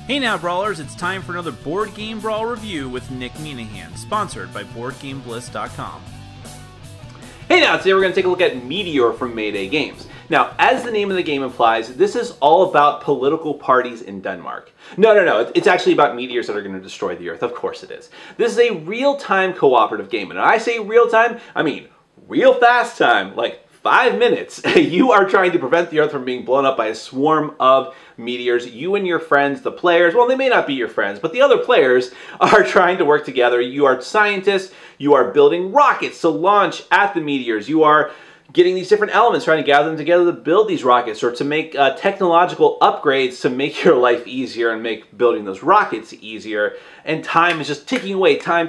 Hey now, Brawlers, it's time for another Board Game Brawl review with Nick Minahan, sponsored by BoardGameBliss.com. Hey now, today we're going to take a look at Meteor from Mayday Games. Now, as the name of the game implies, this is all about political parties in Denmark. No, it's actually about meteors that are going to destroy the Earth. Of course it is. This is a real-time cooperative game, and when I say real-time, I mean real fast time, like 5 minutes. You are trying to prevent the Earth from being blown up by a swarm of meteors. You and your friends, the players, well, they may not be your friends, but the other players are trying to work together. You are scientists. You are building rockets to launch at the meteors. You are getting these different elements, trying to gather them together to build these rockets or to make technological upgrades to make your life easier and make building those rockets easier. And time is just ticking away. Time.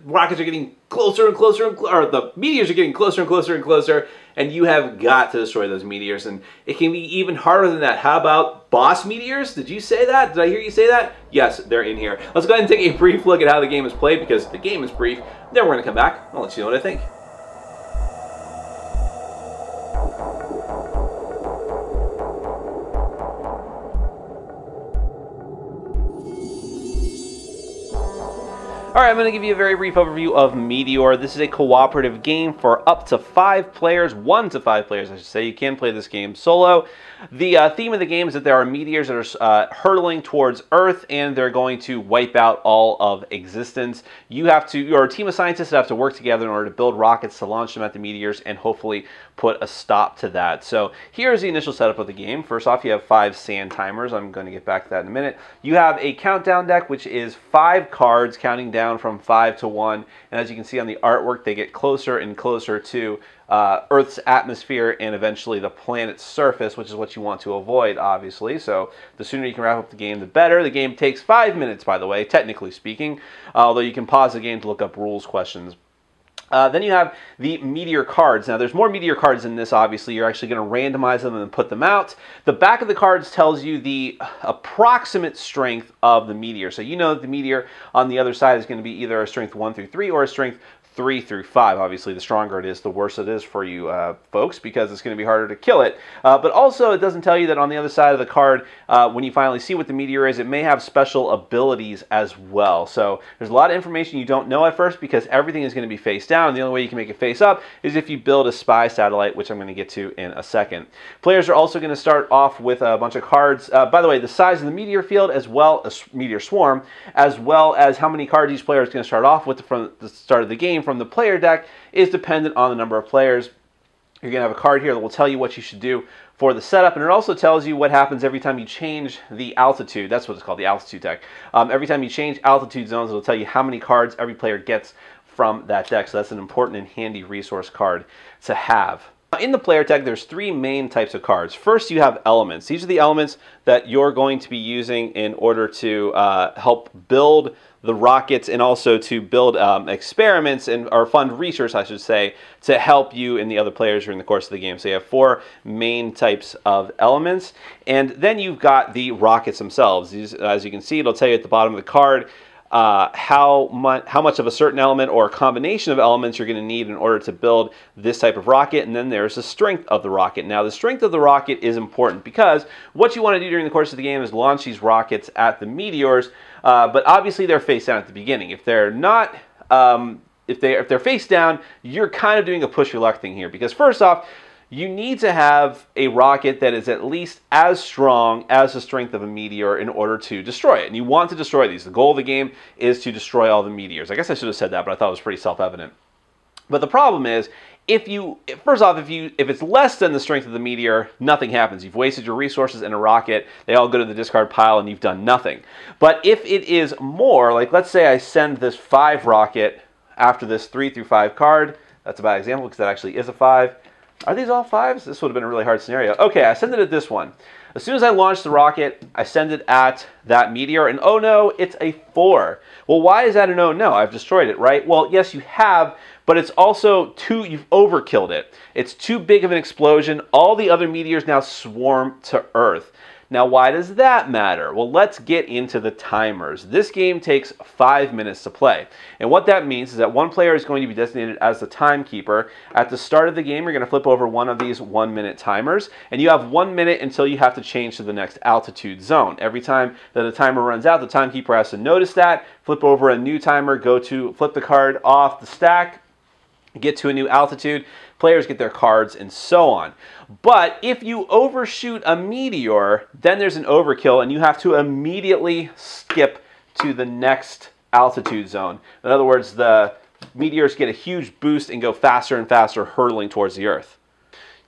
Rockets are getting closer and closer, or the meteors are getting closer and closer and closer, and you have got to destroy those meteors. And it can be even harder than that. How about boss meteors? Did you say that? Did I hear you say that? Yes, they're in here. Let's go ahead and take a brief look at how the game is played, because the game is brief. Then we're going to come back and I'll let you know what I think. Alright, I'm going to give you a very brief overview of Meteor. This is a cooperative game for up to 5 players, 1 to 5 players I should say. You can play this game solo. The theme of the game is that there are meteors that are hurtling towards Earth, and they're going to wipe out all of existence. You're a team of scientists that have to work together in order to build rockets to launch them at the meteors and hopefully put a stop to that. So here's the initial setup of the game. First off, you have 5 sand timers. I'm going to get back to that in a minute. You have a countdown deck, which is 5 cards counting down from 5 to 1, and as you can see on the artwork, they get closer and closer to Earth's atmosphere and eventually the planet's surface, which is what you want to avoid, obviously. So the sooner you can wrap up the game, the better. The game takes 5 minutes, by the way, technically speaking, although you can pause the game to look up rules questions. Then you have the Meteor Cards. Now, there's more Meteor Cards in this, obviously. You're actually going to randomize them and put them out. The back of the cards tells you the approximate strength of the meteor. So you know that the meteor on the other side is going to be either a strength 1 through 3 or a strength 3 through 5. Obviously, the stronger it is, the worse it is for you folks, because it's going to be harder to kill it. But also, it doesn't tell you that on the other side of the card, when you finally see what the meteor is, it may have special abilities as well. So there's a lot of information you don't know at first, because everything is going to be face down. The only way you can make it face up is if you build a spy satellite, which I'm going to get to in a second. Players are also going to start off with a bunch of cards. By the way, the size of the meteor field, as well as meteor swarm, as well as how many cards each player is going to start off with from the start of the game from the player deck, is dependent on the number of players. You're going to have a card here that will tell you what you should do for the setup, and it also tells you what happens every time you change the altitude. That's what it's called, the altitude deck. Every time you change altitude zones, it'll tell you how many cards every player gets from that deck, so that's an important and handy resource card to have. In the player deck, there's 3 main types of cards. First, you have elements. These are the elements that you're going to be using in order to help build the rockets and also to build experiments or fund research, I should say, to help you and the other players during the course of the game. So you have 4 main types of elements. And then you've got the rockets themselves. These, as you can see, it'll tell you at the bottom of the card how much of a certain element or a combination of elements you're going to need in order to build this type of rocket. And then there's the strength of the rocket. Now, the strength of the rocket is important, because what you want to do during the course of the game is launch these rockets at the meteors, but obviously they're face down at the beginning. If they're not, if they're face down, you're kind of doing a push your luck thing here, because first off, you need to have a rocket that is at least as strong as the strength of a meteor in order to destroy it. And you want to destroy these. The goal of the game is to destroy all the meteors. I guess I should have said that, but I thought it was pretty self-evident. But the problem is, if it's less than the strength of the meteor, nothing happens. You've wasted your resources in a rocket. They all go to the discard pile, and you've done nothing. But if it is more, like let's say I send this 5 rocket after this 3 through 5 card. That's a bad example, because that actually is a 5. Are these all 5s? This would have been a really hard scenario. Okay, I send it at this one. As soon as I launch the rocket, I send it at that meteor, and oh no, it's a 4. Well, why is that an oh no? I've destroyed it, right? Well, yes, you have, but it's also you've overkilled it. It's too big of an explosion. All the other meteors now swarm to Earth. Now, why does that matter? Well, let's get into the timers. This game takes 5 minutes to play. And what that means is that one player is going to be designated as the timekeeper. At the start of the game, you're going to flip over one of these 1-minute timers, and you have 1 minute until you have to change to the next altitude zone. Every time that a timer runs out, the timekeeper has to notice that, flip over a new timer, flip the card off the stack, get to a new altitude, players get their cards, and so on. But if you overshoot a meteor, then there's an overkill, and you have to immediately skip to the next altitude zone. In other words, the meteors get a huge boost and go faster and faster, hurtling towards the Earth.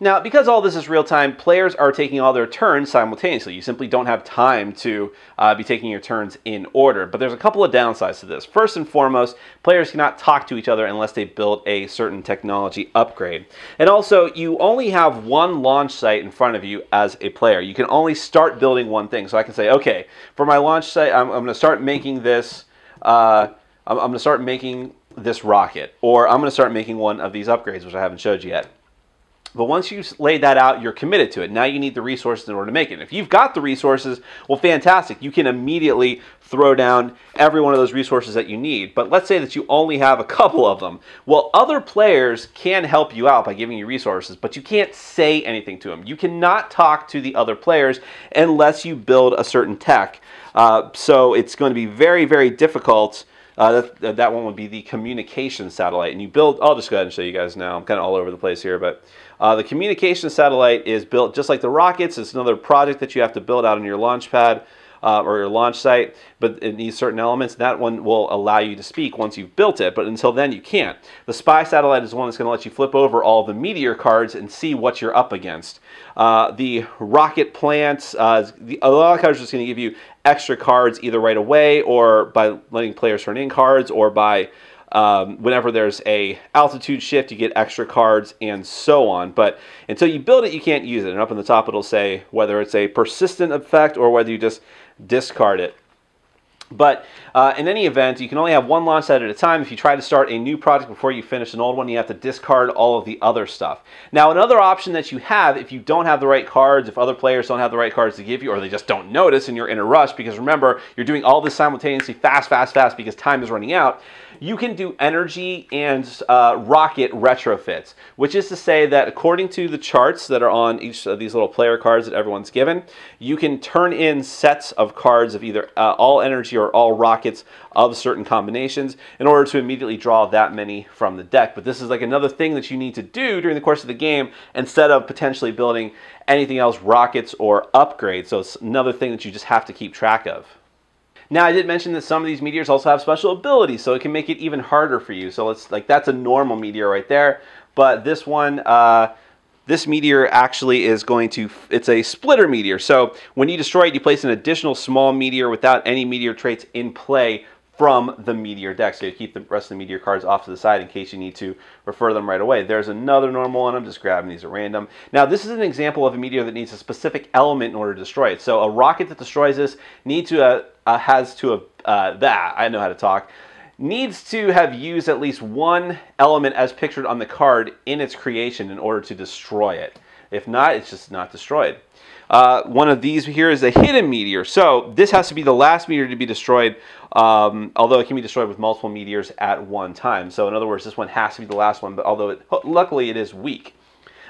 Now, because all this is real time, players are taking all their turns simultaneously. You simply don't have time to be taking your turns in order. But there's a couple of downsides to this. First and foremost, players cannot talk to each other unless they build a certain technology upgrade. And also, you only have one launch site in front of you as a player. You can only start building one thing. So I can say, okay, for my launch site, I'm going to start making this. I'm going to start making this rocket, or I'm going to start making one of these upgrades, which I haven't showed you yet. But once you've laid that out, you're committed to it. Now you need the resources in order to make it. If you've got the resources, well, fantastic. You can immediately throw down every one of those resources that you need. But let's say that you only have a couple of them. Well, other players can help you out by giving you resources, but you can't say anything to them. You cannot talk to the other players unless you build a certain tech. So it's going to be very, very difficult. That one would be the communication satellite. And you build, I'll just go ahead and show you guys now. I'm kind of all over the place here, but the communication satellite is built just like the rockets. It's another project that you have to build out on your launch pad or your launch site, but it needs certain elements. That one will allow you to speak once you've built it, but until then you can't. The spy satellite is the one that's going to let you flip over all the Meteor cards and see what you're up against. The rocket plants, a lot of cards are just going to give you extra cards either right away or by letting players turn in cards, or by whenever there's a altitude shift, you get extra cards and so on. But until you build it, you can't use it. And up on the top, it'll say whether it's a persistent effect or whether you just discard it. But in any event, you can only have one launch site at a time. If you try to start a new project before you finish an old one, you have to discard all of the other stuff. Now, another option that you have, if you don't have the right cards, if other players don't have the right cards to give you, or they just don't notice and you're in a rush, because remember, you're doing all this simultaneously fast because time is running out, you can do energy and rocket retrofits, which is to say that according to the charts that are on each of these little player cards that everyone's given, you can turn in sets of cards of either all energy or all rockets of certain combinations in order to immediately draw that many from the deck. But this is like another thing that you need to do during the course of the game instead of potentially building anything else, rockets or upgrades. So it's another thing that you just have to keep track of. Now, I did mention that some of these meteors also have special abilities, so it can make it even harder for you. So it's like, that's a normal meteor right there. But this one, this meteor actually is going to, it's a splitter meteor. So when you destroy it, you place an additional small meteor without any meteor traits in play from the meteor deck. So you keep the rest of the meteor cards off to the side in case you need to refer them right away. There's another normal one. I'm just grabbing these at random. Now, this is an example of a meteor that needs a specific element in order to destroy it. So a rocket that destroys this needs to I know how to talk, needs to have used at least one element as pictured on the card in its creation in order to destroy it. If not, it's just not destroyed. One of these here is a hidden meteor. So this has to be the last meteor to be destroyed, although it can be destroyed with multiple meteors at one time. So in other words, this one has to be the last one, but although luckily it is weak.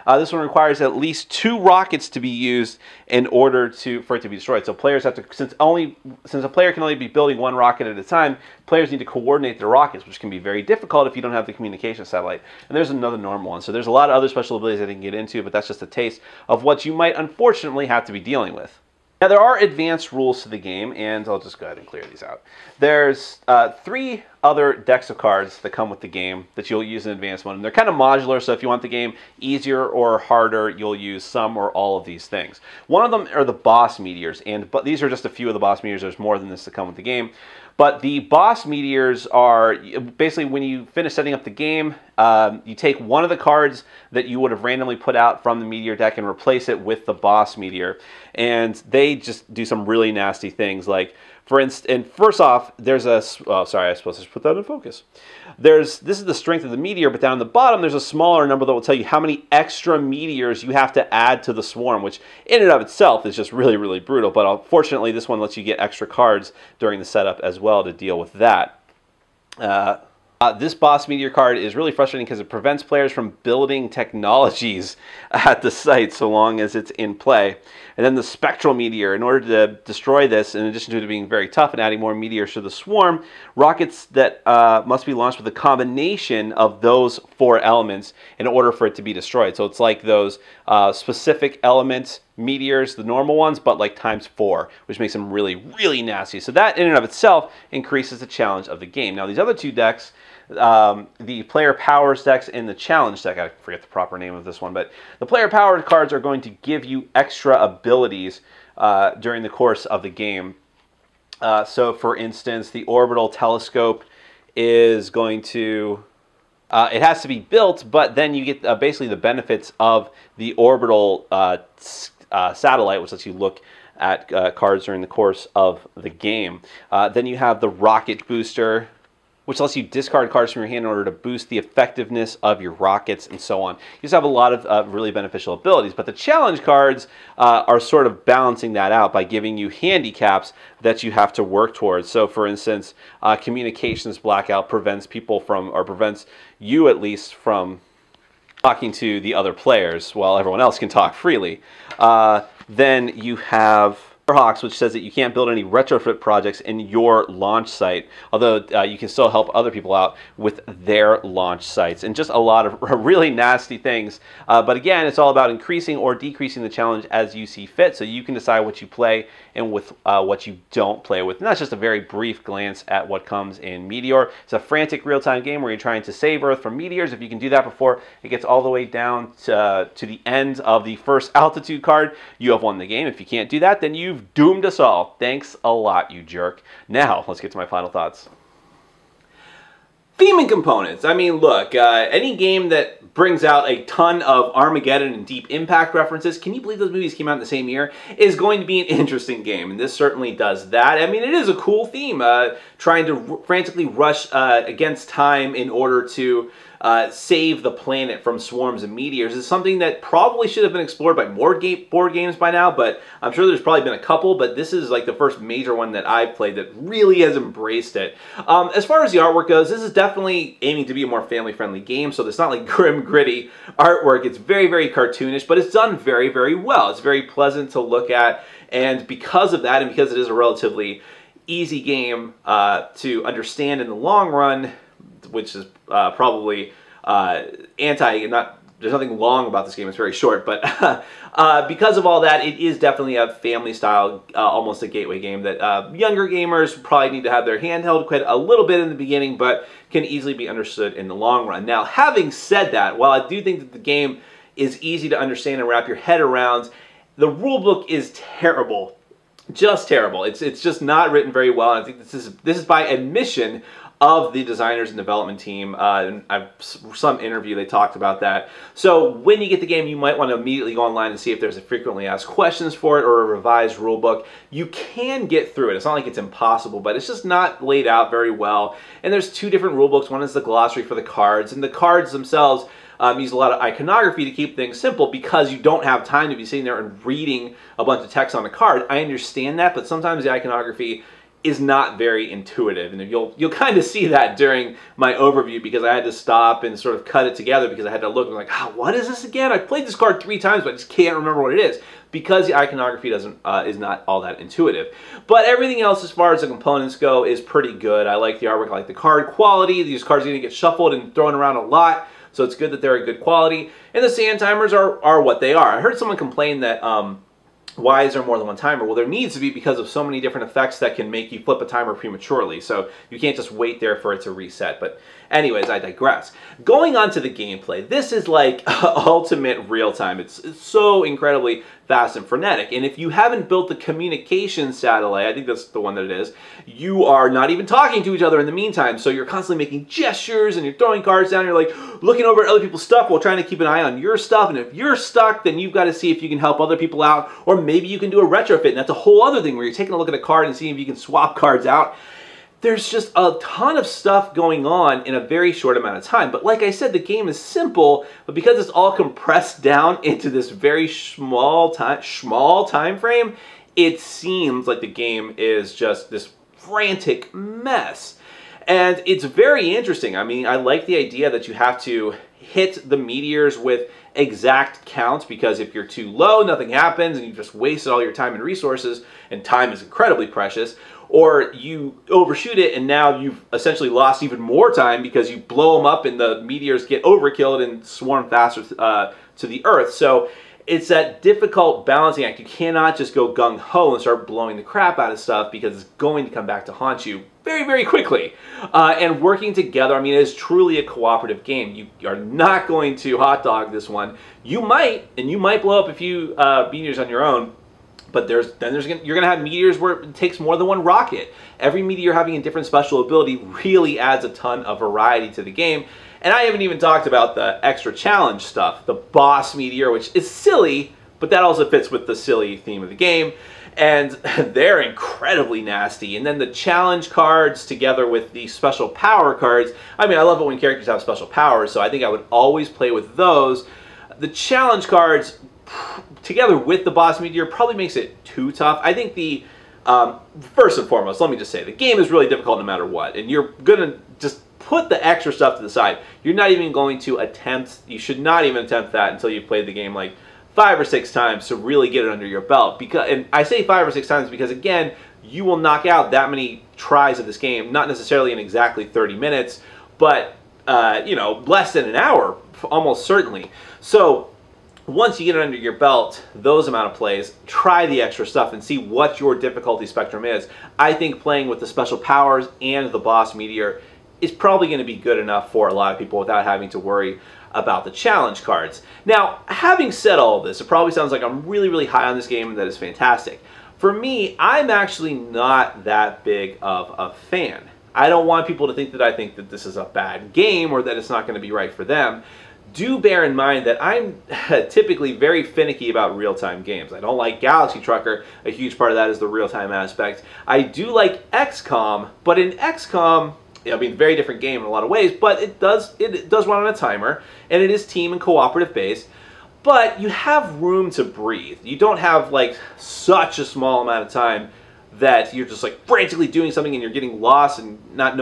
This one requires at least 2 rockets to be used in order for it to be destroyed. So players have to, since a player can only be building 1 rocket at a time, players need to coordinate their rockets, which can be very difficult if you don't have the communication satellite. And there's another normal one. So there's a lot of other special abilities I didn't get into, but that's just a taste of what you might unfortunately have to be dealing with. Now, there are advanced rules to the game, and I'll just go ahead and clear these out. There's 3 other decks of cards that come with the game that you'll use in advanced mode. And they're kind of modular, so if you want the game easier or harder, you'll use some or all of these things. One of them are the boss meteors, but these are just a few of the boss meteors. There's more than this to come with the game. But the boss meteors are basically when you finish setting up the game, you take one of the cards that you would have randomly put out from the meteor deck and replace it with the boss meteor. And they may just do some really nasty things. Like, for instance, and first off, there's a, oh, sorry, I suppose I should put that in focus. This is the strength of the meteor, but down the bottom, there's a smaller number that will tell you how many extra meteors you have to add to the swarm, which in and of itself is just really, really brutal. But unfortunately, this one lets you get extra cards during the setup as well to deal with that. This boss meteor card is really frustrating because it prevents players from building technologies at the site so long as it's in play. And then the spectral meteor, in order to destroy this, in addition to it being very tough and adding more meteors to the swarm, rockets that must be launched with a combination of those 4 elements in order for it to be destroyed. So it's like those specific elements meteors, the normal ones, but like times 4, which makes them really, really nasty. So that in and of itself increases the challenge of the game. Now these other 2 decks, the player powers decks and the challenge deck, I forget the proper name of this one, but the player powered cards are going to give you extra abilities during the course of the game. So for instance, the orbital telescope is going to, it has to be built, but then you get basically the benefits of the orbital satellite, which lets you look at cards during the course of the game. Then you have the rocket booster, which lets you discard cards from your hand in order to boost the effectiveness of your rockets and so on. You just have a lot of really beneficial abilities, but the challenge cards are sort of balancing that out by giving you handicaps that you have to work towards. So for instance, communications blackout prevents people from, or prevents you at least from, talking to the other players while everyone else can talk freely. Then you have Hawks, which says that you can't build any retrofit projects in your launch site, although you can still help other people out with their launch sites, and just a lot of really nasty things. But again, it's all about increasing or decreasing the challenge as you see fit, so you can decide what you play and with what you don't play with. And that's just a very brief glance at what comes in Meteor. It's a frantic real-time game where you're trying to save Earth from meteors. If you can do that before it gets all the way down to the end of the first altitude card, you have won the game. If you can't do that, then you've doomed us all. Thanks a lot, you jerk. Now, let's get to my final thoughts. Theme and components. I mean, look, any game that brings out a ton of Armageddon and Deep Impact references, can you believe those movies came out in the same year, is going to be an interesting game, and this certainly does that. I mean, it is a cool theme, trying to frantically rush against time in order to save the planet from swarms of meteors. Is something that probably should have been explored by more board games by now, but I'm sure there's probably been a couple, but this is like the first major one that I've played that really has embraced it. As far as the artwork goes, this is definitely aiming to be a more family-friendly game, so it's not like grim, gritty artwork. It's very, very cartoonish, but it's done very, very well. It's very pleasant to look at, and because of that, and because it is a relatively easy game to understand in the long run, which is probably there's nothing long about this game, it's very short, but because of all that, it is definitely a family style, almost a gateway game that younger gamers probably need to have their handheld quite a little bit in the beginning, but can easily be understood in the long run. Now, having said that, while I do think that the game is easy to understand and wrap your head around, the rulebook is terrible. Just terrible. It's just not written very well. I think this is by admission of the designers and development team. And some interview they talked about that. So when you get the game, you might want to immediately go online and see if there's a frequently asked questions for it or a revised rulebook. You can get through it. It's not like it's impossible, but it's just not laid out very well. And there's 2 different rulebooks. One is the glossary for the cards, and the cards themselves use a lot of iconography to keep things simple because you don't have time to be sitting there and reading a bunch of text on a card. I understand that, but sometimes the iconography is not very intuitive, and you'll kind of see that during my overview because I had to stop and sort of cut it together because I had to look and like, what is this again? I played this card 3 times, but I just can't remember what it is because the iconography is not all that intuitive. But everything else as far as the components go is pretty good. I like the artwork, I like the card quality. These cards are going to get shuffled and thrown around a lot, so it's good that they're a good quality. And the sand timers are what they are. I heard someone complain that why is there more than one timer? Well, there needs to be because of so many different effects that can make you flip a timer prematurely. So you can't just wait there for it to reset. But anyways, I digress. Going on to the gameplay, this is like ultimate real time. It's so incredibly fast and frenetic. And if you haven't built the communication satellite, I think that's the one that it is, you are not even talking to each other in the meantime. So you're constantly making gestures and you're throwing cards down. You're like looking over at other people's stuff while trying to keep an eye on your stuff. And if you're stuck, then you've got to see if you can help other people out, or maybe you can do a retrofit. And that's a whole other thing where you're taking a look at a card and seeing if you can swap cards out. There's just a ton of stuff going on in a very short amount of time. But like I said, the game is simple, but because it's all compressed down into this very small time frame, it seems like the game is just this frantic mess. And it's very interesting. I mean, I like the idea that you have to hit the meteors with exact count, because if you're too low, nothing happens and you just wasted all your time and resources, and time is incredibly precious. Or you overshoot it and now you've essentially lost even more time because you blow them up and the meteors get overkilled and swarm faster to the earth. So it's that difficult balancing act. You cannot just go gung-ho and start blowing the crap out of stuff, because it's going to come back to haunt you very, very quickly. And working together, I mean, it is truly a cooperative game. You are not going to hot dog this one. You might blow up a few meteors on your own. But you're going to have meteors where it takes more than one rocket. Every meteor having a different special ability really adds a ton of variety to the game. And I haven't even talked about the extra challenge stuff. The boss meteor, which is silly, but that also fits with the silly theme of the game. And they're incredibly nasty. And then the challenge cards together with the special power cards. I mean, I love it when characters have special powers, so I think I would always play with those. The challenge cards together with the boss meteor probably makes it too tough. I think the first and foremost, let me just say, the game is really difficult no matter what, and you're gonna just put the extra stuff to the side. You're not even going to attempt, you should not even attempt that until you've played the game like 5 or 6 times to really get it under your belt. And I say 5 or 6 times because, again, you will knock out that many tries of this game, not necessarily in exactly 30 minutes, but you know, less than an hour, almost certainly. So once you get it under your belt, those amount of plays, try the extra stuff and see what your difficulty spectrum is. I think playing with the special powers and the boss meteor is probably going to be good enough for a lot of people without having to worry about the challenge cards. Now, having said all of this, it probably sounds like I'm really, really high on this game and that is fantastic. For me, I'm actually not that big of a fan. I don't want people to think that this is a bad game or that it's not going to be right for them. Do bear in mind that I'm typically very finicky about real-time games. I don't like Galaxy Trucker. A huge part of that is the real-time aspect. I do like XCOM, but in XCOM, I mean, very different game in a lot of ways, but it does run on a timer, and it is team and cooperative based, but you have room to breathe. You don't have like such a small amount of time that you're just like frantically doing something and you're getting lost and not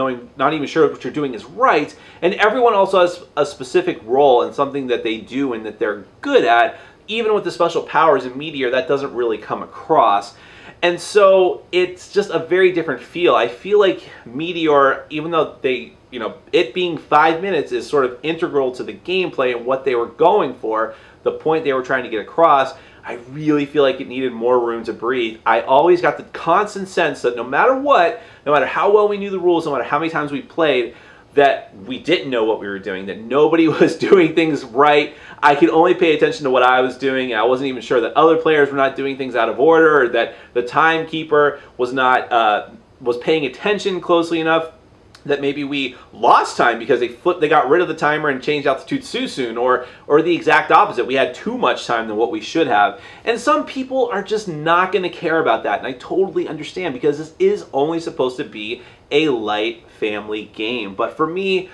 even sure what you're doing is right. And everyone also has a specific role and something that they do and that they're good at. Even with the special powers in Meteor, that doesn't really come across. And so it's just a very different feel. I feel like Meteor, even though they, you know, it being 5 minutes is sort of integral to the gameplay and what they were going for, the point they were trying to get across, I really feel like it needed more room to breathe. I always got the constant sense that no matter what, no matter how well we knew the rules, no matter how many times we played, that we didn't know what we were doing, that nobody was doing things right. I could only pay attention to what I was doing. I wasn't even sure that other players were not doing things out of order, or that the timekeeper was not was paying attention closely enough, that maybe we lost time because they got rid of the timer and changed out the toot too soon, or the exact opposite. We had too much time than what we should have. And some people are just not going to care about that, and I totally understand, because this is only supposed to be a light family game. But for me,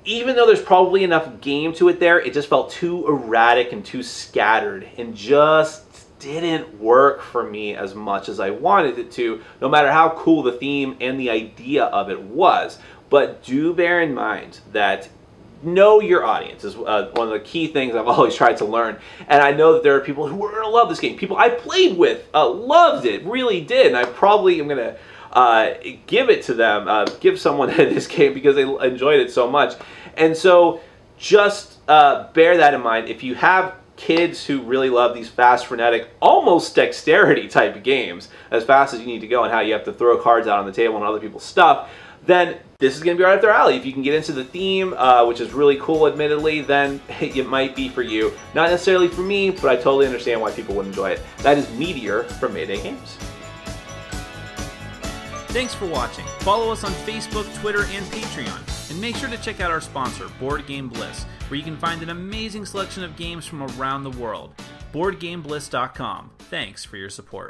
even though there's probably enough game to it there, it just felt too erratic and too scattered and just didn't work for me as much as I wanted it to, no matter how cool the theme and the idea of it was. But do bear in mind that know your audience is one of the key things I've always tried to learn. And I know that there are people who are going to love this game. People I played with loved it, really did. And I probably am going to give it to them, give someone this game because they enjoyed it so much. And so just bear that in mind. If you have kids who really love these fast, frenetic, almost dexterity type of games, as fast as you need to go and how you have to throw cards out on the table and other people's stuff, then this is going to be right up their alley. If you can get into the theme, which is really cool, admittedly, then it might be for you. Not necessarily for me, but I totally understand why people would enjoy it. That is Meteor from Mayday Games. Thanks for watching. Follow us on Facebook, Twitter, and Patreon. And make sure to check out our sponsor, Board Game Bliss, where you can find an amazing selection of games from around the world. BoardGameBliss.com. Thanks for your support.